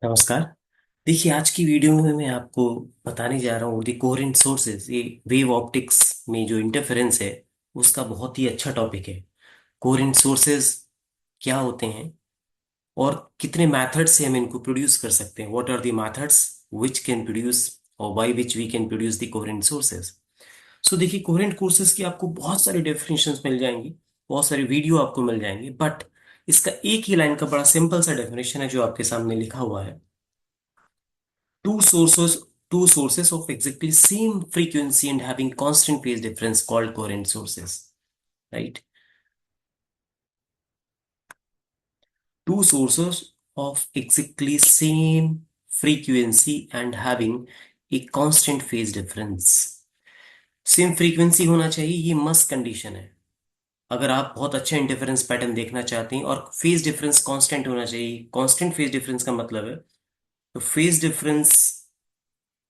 नमस्कार। देखिए, आज की वीडियो में मैं आपको बताने जा रहा हूँ दी कोहेरेंट सोर्सेज। ये वेव ऑप्टिक्स में जो इंटरफेरेंस है उसका बहुत ही अच्छा टॉपिक है। कोहेरेंट सोर्सेज क्या होते हैं और कितने मेथड से हम इनको प्रोड्यूस कर सकते हैं। What are the methods which can produce और by which we can produce the coherent sources. So देखिए, कोहेरेंट कोर्सेज की आपको बहुत सारी डेफिनेशंस मिल जाएंगी, बहुत सारी वीडियो आपको मिल जाएंगे, बट इसका एक ही लाइन का बड़ा सिंपल सा डेफिनेशन है जो आपके सामने लिखा हुआ है। two sources two sources of exactly same frequency and having constant phase difference called coherent sources, right? Two sources of exactly same frequency and having a constant phase difference। Same frequency होना चाहिए, ये must condition है अगर आप बहुत अच्छा interference pattern देखना चाहते हैं। और फेज डिफरेंस कांस्टेंट होना चाहिए। कांस्टेंट फेज डिफरेंस का मतलब है तो phase difference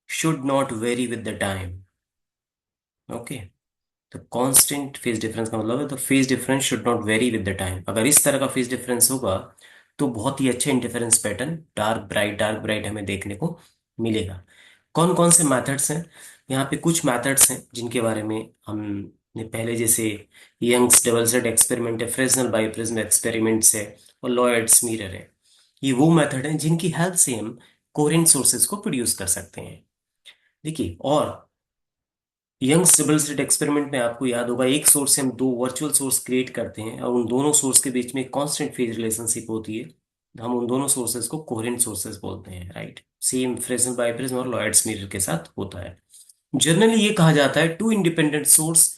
should not very with the time. Okay, तो कांस्टेंट फेज डिफरेंस का मतलब है तो phase difference should not very with the time. अगर इस तरह का फेज डिफरेंस होगा तो बहुत ही अच्छा इंटरफेरेंस पैटर्न डार्क ब्राइट हमें देखने को मिलेगा। कौन कौन से मेथड्स हैं? यहाँ पे कुछ मेथड्स हैं जिनके बारे में हमने पहले, जैसे यंग्स डबल स्लिट एक्सपेरिमेंट है, फ्रेस्नेल बाइप्रिज्म एक्सपेरिमेंट्स है और लॉयड्स मिरर है। ये वो मेथड हैं जिनकी हेल्प से हम कोहेरेंट सोर्सेज को प्रोड्यूस कर सकते हैं। देखिए, और यंग्स डबल स्लिट एक्सपेरिमेंट में आपको याद होगा, एक सोर्स से हम दो वर्चुअल सोर्स क्रिएट करते हैं और उन दोनों सोर्स के बीच में कांस्टेंट फेज रिलेशनशिप होती है। हम उन दोनों सोर्सेज को कोहेरेंट सोर्सेज बोलते हैं, राइट? सेम फ्रेस्नेल बाइप्रिज्म और लॉयड्स मिरर के साथ होता है। जनरली ये कहा जाता है two independent source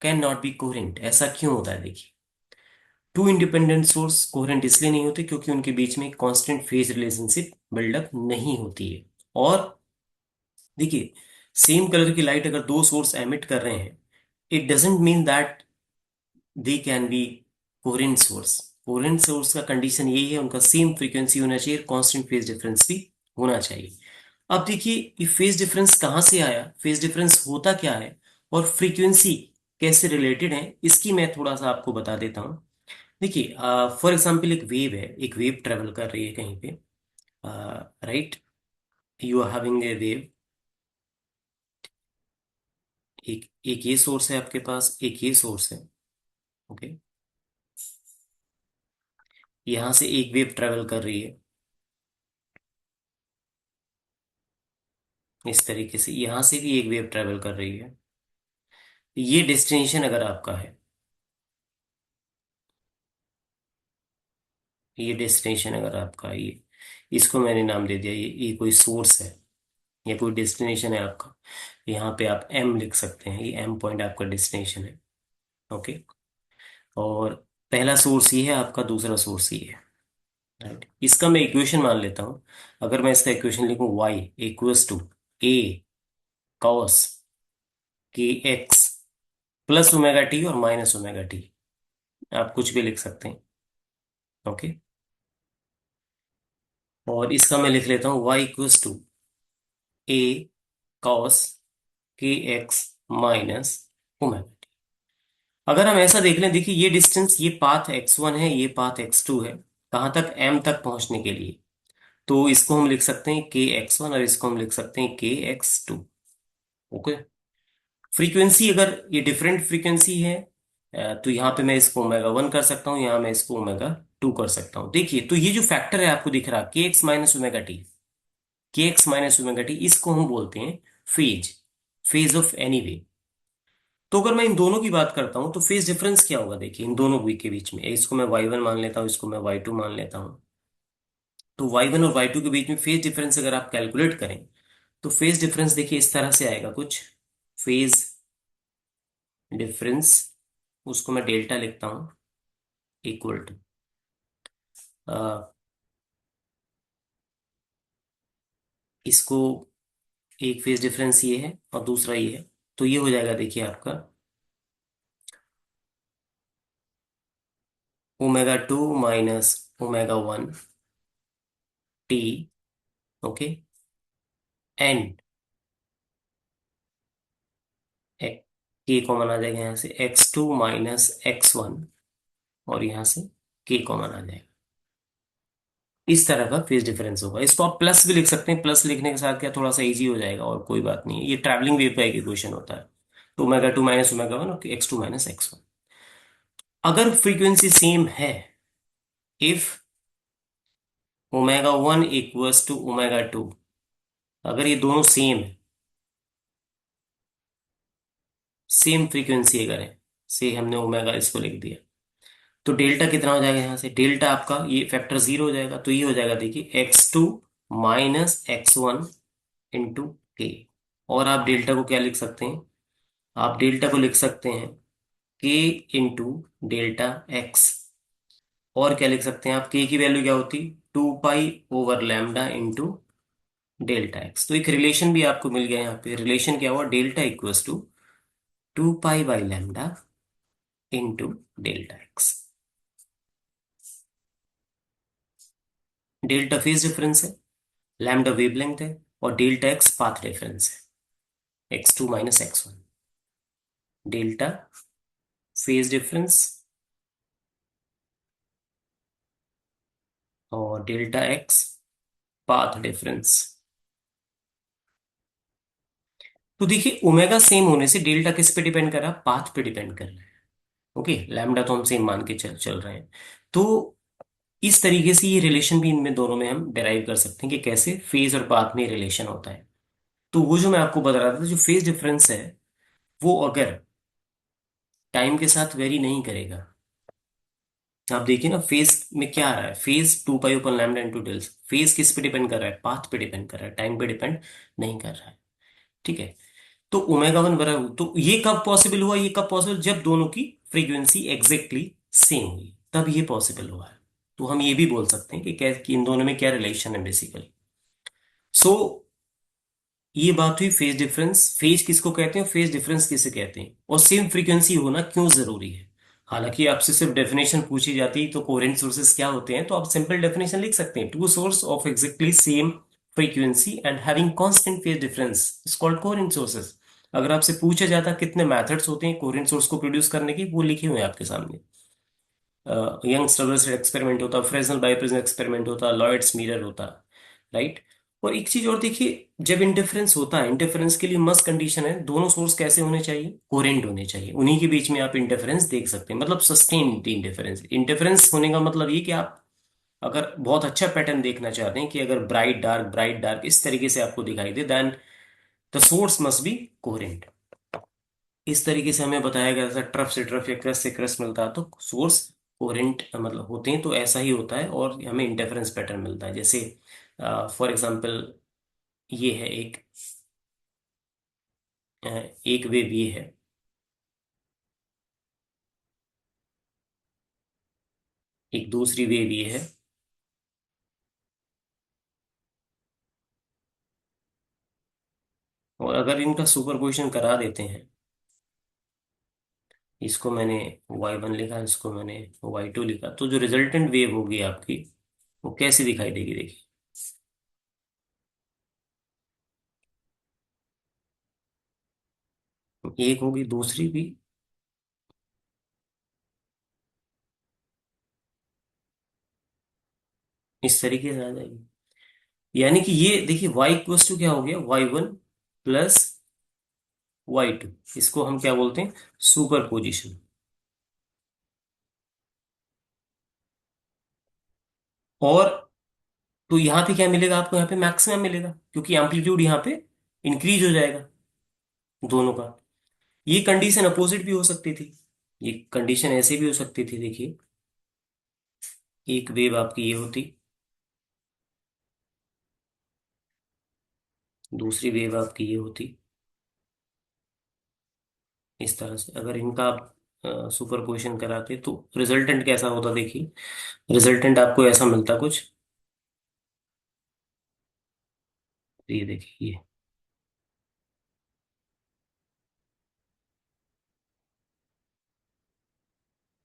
can not be coherent. ऐसा क्यों होता है? देखिए, टू इंडिपेंडेंट सोर्स कोहेरेंट इसलिए नहीं होते क्योंकि उनके बीच में कांस्टेंट फेज रिलेशनशिप बिल्डअप नहीं होती है। और देखिए, सेम कलर की लाइट अगर दो सोर्स एमिट कर रहे हैं, it doesn't mean that they can be coherent source. Coherent source का कंडीशन यही है, उनका सेम फ्रीक्वेंसी होना चाहिए, कांस्टेंट फेज डिफरेंस भी होना चाहिए। अब देखिए, ये फेज डिफरेंस कहाँ से आया, फेज डिफरेंस होता क्या है और फ्रीक्वेंसी कैसे रिलेटेड है, इसकी मैं थोड़ा सा आपको बता देता हूँ। देखिए, फॉर एग्जाम्पल एक वेव है, एक वेव ट्रेवल कर रही है कहीं पे, right? You are having a wave. एक एक ये सोर्स है आपके पास, एक ये सोर्स है। ओके, यहां से एक वेव ट्रेवल कर रही है इस तरीके से, यहां से भी एक वेव ट्रेवल कर रही है। ये डेस्टिनेशन अगर आपका है, ये डेस्टिनेशन अगर आपका है, ये इसको मैंने नाम दे दिया, ये कोई सोर्स है या कोई डेस्टिनेशन है आपका। यहाँ पे आप एम लिख सकते हैं, ये एम पॉइंट आपका डेस्टिनेशन है। ओके, और पहला सोर्स ये है आपका, दूसरा सोर्स ये है, राइट? इसका मैं इक्वेशन मान लेता हूँ। अगर मैं इसका इक्वेशन लिखूं, y equals to a cos k x plus omega t और माइनस ओमेगा टी, आप कुछ भी लिख सकते हैं। ओके, और इसका मैं लिख लेता हूँ y equals to a cos k x minus omega t. अगर हम ऐसा देख लें, देखिए ये डिस्टेंस, ये पाथ x1 है, ये पाथ x2 है, कहाँ तक? m तक पहुंचने के लिए। तो इसको हम लिख सकते हैं के x1 और इसको हम लिख सकते हैं के x2। ओके, फ्रीक्वेंसी अगर ये डिफरेंट फ्रीक्वेंसी है, तो यहाँ पे मैं इसको ओमेगा 1 कर सकता हूँ, यहाँ मैं इसको ओमेगा 2 कर सकता हूँ। देखिए, तो ये जो फैक्टर है आपको दिख रहा, के एक्स माइनस ओमेगा टी, के एक्स माइनस ओमेगा टी, इसको हम बोलते हैं phase, phase of any way. तो अगर मैं इन दोनों की बात करता हूं तो फेज डिफरेंस क्या होगा? देखिए, इन दोनों के बीच में, इसको मैं y1 मान लेता हूं, इसको मैं y2 मान लेता हूं। तो y1 और y2 के बीच में फेज डिफरेंस अगर आप कैलकुलेट करें तो फेज डिफरेंस देखिए इस तरह से आएगा कुछ। फेज डिफरेंस, उसको मैं डेल्टा लिखता हूं, इक्वल टू, इसको, एक फेज डिफरेंस ये है और दूसरा ये है, तो ये हो जाएगा देखिए आपका omega 2 minus omega 1 T. Okay, and के कॉमन आ जाएगा यहाँ से, x2 माइनस x1, और यहाँ से के कॉमन आ जाएगा। इस तरह का फेज डिफरेंस होगा। इसको आप प्लस भी लिख सकते हैं, प्लस लिखने के साथ क्या थोड़ा सा इजी हो जाएगा, और कोई बात नहीं है। ये ट्रैवलिंग वेव का एक इक्वेशन होता है, तो omega two minus omega one, x two minus x one. अगर फ्रीक्वेंसी सेम है, if omega one equals to omega two, अगर ये दोनों सेम है, सेम फ्रीक्वेंसी अगर है, से हमने ओमेगा इसको लिख दिया, तो डेल्टा कितना हो जाएगा, यहां से डेल्टा आपका ये फैक्टर जीरो हो जाएगा, तो ये हो जाएगा देखिए x two minus x one into k. और आप डेल्टा को क्या लिख सकते हैं, आप डेल्टा को लिख सकते हैं के इंटू डेल्टा एक्स। और क्या लिख सकते हैं आप, के की वैल्यू क्या होती, two pi over lambda into delta x. तो एक रिलेशन भी आपको मिल गया यहाँ पे, रिलेशन क्या हुआ, delta equals to two pi by lambda into delta x. Delta phase difference है, लैम्डा वेवलेंथ है, और डेल्टा एक्स पाथ डिफरेंस है, x two minus x one. Delta phase difference और डेल्टा एक्स पाथ डिफरेंस। तो देखिए omega same होने से delta किस पे डिपेंड कर रहा है, पाथ पे डिपेंड कर रहा है। ओके, लैम्डा तो हम सेम मान के चल चल रहे हैं। तो इस तरीके से ये रिलेशन भी इनमें दोनों में हम डेराइव कर सकते हैं कि कैसे फेज और पाथ में रिलेशन होता है। तो वो जो मैं आपको बता रहा था, जो फेज डिफरेंस है, वो अगर टाइम के साथ वेरी नहीं करेगा, आप देखिए ना फेज में क्या आ रहा है, फेज टू पाई अपन लैम्डा इंटू डेल्स, फेज किस पे डिपेंड कर रहा है, पाथ पे डिपेंड कर रहा है, टाइम पे डिपेंड नहीं कर रहा है। ठीक है, तो ओमेगा वन बराबर, तो ये कब पॉसिबल हुआ, ये कब पॉसिबल, जब दोनों की फ्रीक्वेंसी एग्जैक्टली सेम हुई, तब ये पॉसिबल हुआ है। तो हम ये भी बोल सकते हैं कि क्या, कि इन दोनों में क्या रिलेशन है बेसिकली। सो ये बात हुई फेज डिफरेंस, फेज किसको कहते हैं, फेज डिफरेंस किसे कहते हैं, और सेम फ्रीक्वेंसी होना क्यों जरूरी है। हालांकि आपसे सिर्फ डेफिनेशन पूछी जाती तो कोहेरेंट सोर्सेस क्या होते हैं, तो आप सिंपल डेफिनेशन लिख सकते हैं, two source of exactly same frequency and having constant phase difference is called coherent sources. अगर आपसे पूछा जाता कितने मेथड्स होते हैं कोहेरेंट सोर्स को प्रोड्यूस करने की, वो लिखे हुए हैं आपके सामने। यंग्स डबल स्लिट एक्सपेरिमेंट होता, फ्रेसनल बाइप्रिज्म एक्सपेरिमेंट होता, लॉयड्स मिरर होता, राइट। और एक चीज और देखिए, जब इंटरफेरेंस होता है, इंटरफेरेंस के लिए मस्ट कंडीशन है दोनों सोर्स कैसे होने चाहिए, कोहेरेंट होने चाहिए, उन्हीं के बीच में आप इंटरफेरेंस देख सकते हैं, मतलब सस्टेन्ड इंटरफेरेंस। इंटरफेरेंस होने का मतलब ये कि आप अगर बहुत अच्छा पैटर्न देखना चाहते हैं कि अगर ब्राइट डार्क इस तरीके से आपको दिखाई दे, then the source must be coherent. इस तरीके से हमें बताया गया था, ट्रफ से ट्रफ या क्रस्ट से क्रस्ट मिलता है तो सोर्स कोहेरेंट मतलब होते हैं, तो ऐसा ही होता है, और हमें इंटरफेरेंस पैटर्न मिलता है। जैसे फॉर एग्जांपल ये है एक वेव ये है, एक दूसरी वेव ये है, और अगर इनका सुपरपोजिशन करा देते हैं, इसको मैंने y1 लिखा, इसको मैंने y2 लिखा, तो जो रिजल्टेंट वेव होगी आपकी, वो कैसी दिखाई देगी देखिए। एक होगी, दूसरी भी इस तरीके से आ जाएगी। यानी कि ये देखिए y इक्वल्स टू क्या हो गया, y1 प्लस y2, इसको हम क्या बोलते हैं, सुपर पोजिशन। और तो यहाँ पे क्या मिलेगा आपको, यहाँ पे मैक्सिमम मिलेगा, क्योंकि एम्पलीट्यूड यहाँ पे इंक्रीज हो जाएगा दोनों का। ये कंडीशन अपोजिट भी हो सकती थी, ये कंडीशन ऐसे भी हो सकती थी देखिए, एक वेव आपकी ये होती, दूसरी वेव आपकी ये होती, इस तरह से अगर इनका आप सुपरपोजिशन कराते तो रिजल्टेंट कैसा होता देखिए, रिजल्टेंट आपको ऐसा मिलता कुछ, ये देखिए ये।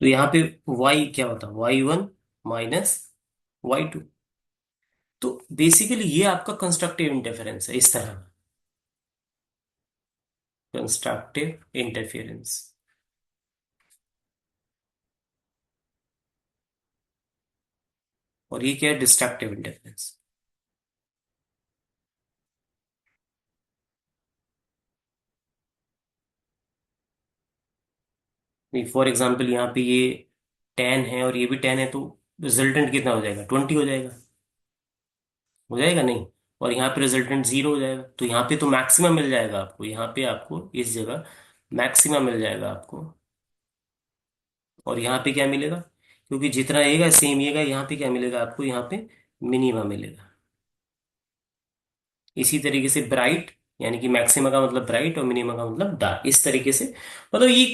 तो यहाँ पे y क्या होता, y1 माइनस y2। तो बेसिकली ये आपका कंस्ट्रक्टिव इंटरफेरेंस है, इस तरह कंस्ट्रक्टिव इंटरफेरेंस। और ये क्या है, डिस्ट्रक्टिव इंटरफेरेंस। फॉर एग्जाम्पल यहाँ पे ये 10 है और ये भी 10 है, तो रिजल्टेंट कितना हो जाएगा, 20 हो जाएगा। हो जाएगा नहीं। और यहाँ पे रिजल्टेंट 0 हो जाएगा, तो यहाँ पे तो मैक्सिमम मिल जाएगा आपको, यहाँ पे आपको इस जगह मैक्सिमम मिल जाएगा आपको। और यहाँ पे क्या मिलेगा, क्योंकि जितना एगा सेम एगा, यहाँ पे क्या मिलेगा आपको, यहाँ पे मिनिमा मिलेगा। इसी तरीके से ब्राइट, यानी कि मैक्सिमा का मतलब ब्राइट और मिनिमा का मतलब डार्क, इस तरीके से। मतलब ये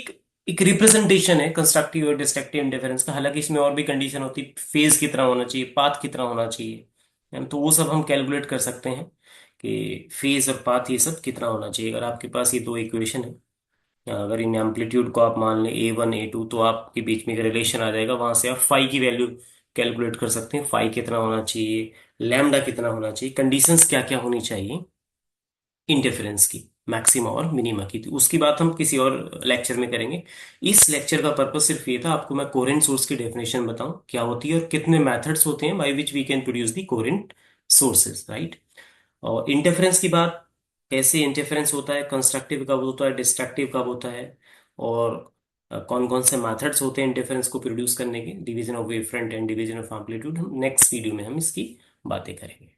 एक रिप्रेजेंटेशन है कंस्ट्रक्टिव और डिस्ट्रक्टिव इंटरफेरेंस का। हालांकि इसमें और भी कंडीशन होती है, फेज कितना होना चाहिए, पाथ कितना होना चाहिए, तो वो सब हम कैलकुलेट कर सकते हैं कि फेज और पाथ ये सब कितना होना चाहिए। अगर आपके पास ये दो इक्वेशन है, अगर इन एम्पलीट्यूड को आप मान लें A1 A2, तो आपके बीच में एक रिलेशन आ जाएगा, वहां से आप फाई की वैल्यू कैलकुलेट कर सकते हैं, फाई कितना होना चाहिए, लैम्डा कितना होना चाहिए, कंडीशंस क्या क्या होनी चाहिए इंटरफेरेंस की, मैक्सिमा और मिनिमा की। तो उसकी बात हम किसी और लेक्चर में करेंगे। इस लेक्चर का पर्पस सिर्फ ये था, आपको मैं कोहेरेंट सोर्स की डेफिनेशन बताऊं क्या होती है और कितने मेथड्स होते हैं by which we can produce the coherent sources, right. और इंटरफेरेंस की बात, कैसे इंटरफेरेंस होता है, कंस्ट्रक्टिव कब होता है, डिस्ट्रक्टिव कब होता है, और कौन कौन से मेथड्स होते हैं इंटरफेरेंस को प्रोड्यूस करने के, division of wave front end division of amplitude, हम नेक्स्ट वीडियो में हम इसकी बातें करेंगे।